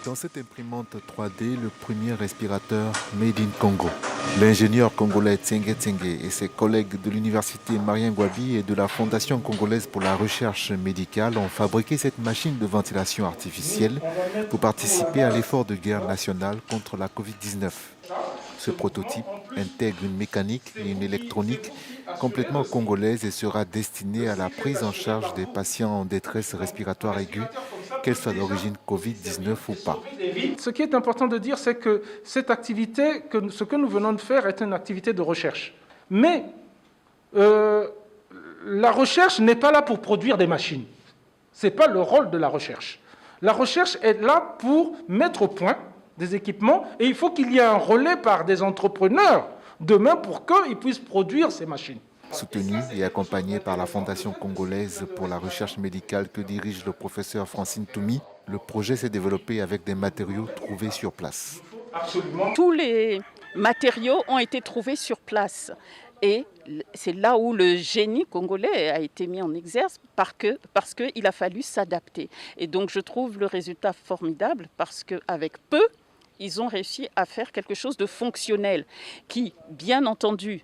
Dans cette imprimante 3D, le premier respirateur Made in Congo. L'ingénieur congolais Tsenge Tsenge et ses collègues de l'université Marien Ngouabi et de la Fondation congolaise pour la recherche médicale ont fabriqué cette machine de ventilation artificielle pour participer à l'effort de guerre nationale contre la Covid-19. Ce prototype intègre une mécanique et une électronique complètement congolaise et sera destiné à la prise en charge des patients en détresse respiratoire aiguë, qu'elle soit d'origine Covid-19 ou pas. Ce qui est important de dire, c'est que cette activité, ce que nous venons de faire, est une activité de recherche. Mais la recherche n'est pas là pour produire des machines. Ce n'est pas le rôle de la recherche. La recherche est là pour mettre au point des équipements et il faut qu'il y ait un relais par des entrepreneurs demain pour qu'ils puissent produire ces machines. Soutenu et accompagné par la Fondation congolaise pour la recherche médicale que dirige le professeur Francine Toumi, le projet s'est développé avec des matériaux trouvés sur place. Tous les matériaux ont été trouvés sur place. Et c'est là où le génie congolais a été mis en exergue parce qu'il a fallu s'adapter. Et donc je trouve le résultat formidable parce qu'avec peu, ils ont réussi à faire quelque chose de fonctionnel qui, bien entendu,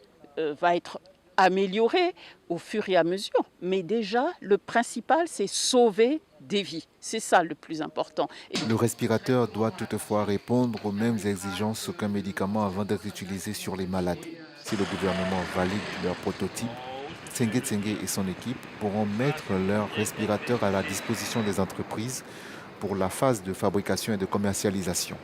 va être amélioré au fur et à mesure. Mais déjà, le principal, c'est sauver des vies. C'est ça le plus important. Le respirateur doit toutefois répondre aux mêmes exigences qu'un médicament avant d'être utilisé sur les malades. Si le gouvernement valide leur prototype, Tsenge Tsenge et son équipe pourront mettre leur respirateur à la disposition des entreprises pour la phase de fabrication et de commercialisation.